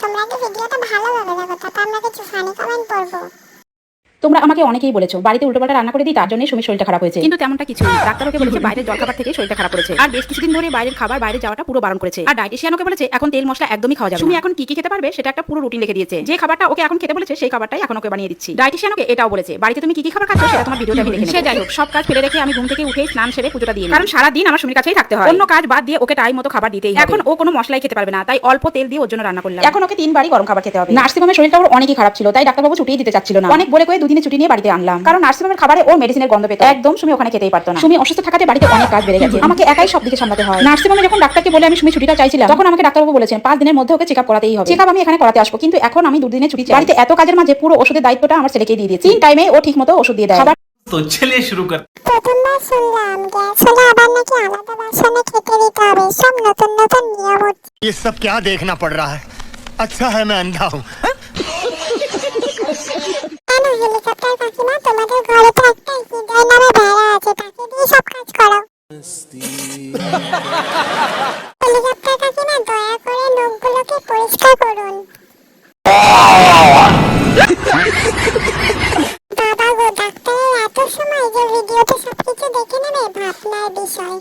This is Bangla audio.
তোমরা কি ভিডিওটা ভালোভাবে দেখো, তাতে আমরা কিছু ফানি কমেন্ট পড়বো। তোমরা আমাকে অনেকেই বলেছো বাড়িতে উল্টোপাল্টা রান্না করে দিই, তার জন্যই সুমির শরীরটা খারাপ হয়েছে। কিন্তু তেমনটা কিছু না। ডাক্তার ওকে বলেছে বাইরের জলখাবার থেকে শরীরটা খারাপ করেছে, আর বেশ কিছুদিন ধরে বাইরের খাবার বাইরে যাওয়াটা পুরো বারণ করেছে। আর ডায়েটিশিয়ান ওকে বলেছে এখন তেল মশলা একদমই খাওয়া যাবে না। সুমি এখন কি কি খেতে পারবে সেটা একটা পুরো রুটিন লিখে দিয়েছে। যে খাবারটা ওকে এখন খেতে বলেছে সেই খাবারটাই এখন ওকে বানিয়ে দিচ্ছি। ডায়েটিশিয়ান ওকে এটাও বলেছে বাড়িতে তুমি কি কি খাবার খাচ্ছ সেটা তোমার ভিডিওতে আমি লিখে নেব। সে যাই হোক, সব কাজ ফেলে রেখে আমি ঘুম থেকে উঠে স্নান সেরে পুজোটা দিয়ে নিই, কারণ সারা দিন আমার সুমির কাছেই থাকতে হয়। অন্য কাজ বাদ দিয়ে ওকে টাইম মতো খাবার দিতেই হবে। এখন ও কোনো মশলাই খেতে পারবে না, তাই অল্প তেল দিয়ে ওর জন্য রান্না করলাম। এখন ওকে 3 বারই গরম খাবার খেতে হবে। নার্সিংহোমে শরীরটা ওর অনেকই খারাপ ছিল, তাই ডাক্তারবাবু ছুটিয়ে দিতে চাচ্ছিল না। অনেক বলে কয়ে দুদিনে ছুটি নিয়ে বাড়িতে আনলাম, কারণ নার্সিংহোমের খাবারে ও মেডিসিনের গন্ধ পেত। একদম সুমি ওখানে খেতেই পারতো না। সুমি অসুস্থ থাকাতে বাড়িতে অনেক কাজ বেড়ে গেছে, আমাকে একাই সব দিকে সামলাতে হয়। নার্সিংহোমে যখন ডাক্তারকে বলে আমি সুমি ছুটিটা চাইছিলাম, তখন আমাকে ডাক্তারবাবু বলেছেন 5 দিনের মধ্যে ওকে চেকআপ করাতেই হবে। চেকআপ আমি এখানে করাতে আসবো, কিন্তু এখন আমি 2 দিনের ছুটি চাই। বাড়িতে এত কাজের মাঝে পুরো ওষুধের দায়িত্বটা আমার ছেলেকেই দিয়ে দিয়েছি। 3 টাইমে ও ঠিকমতো ওষুধ দিয়ে দেয়। খাবার तो चलिए शुरू कर। প্রথমবার শুনলাম গ্যাস হলে আবার নাকি আলাদা বাসনে খেতে দিতে হবে। সব নতুন নতুন নিয়ম হচ্ছে। ये सब क्या देखना पड़ रहा है? अच्छा है मैं अंधा हूँ। কেন হেলিকপ্টার কাকিমা, তোমাদের ঘরে তো একটা হৃদয় নামে ভেড়া আছে, তাকে দিয়ে সব কাজ করো। হেলিকপ্টার কাকিমা, দয়া করে নখগুলোকে পরিষ্কার করুন। বাবা গো, ডাক্তারের এত সময় যে ভিডিওতে সবকিছু দেখে নেবে, ভাবনার বিষয়।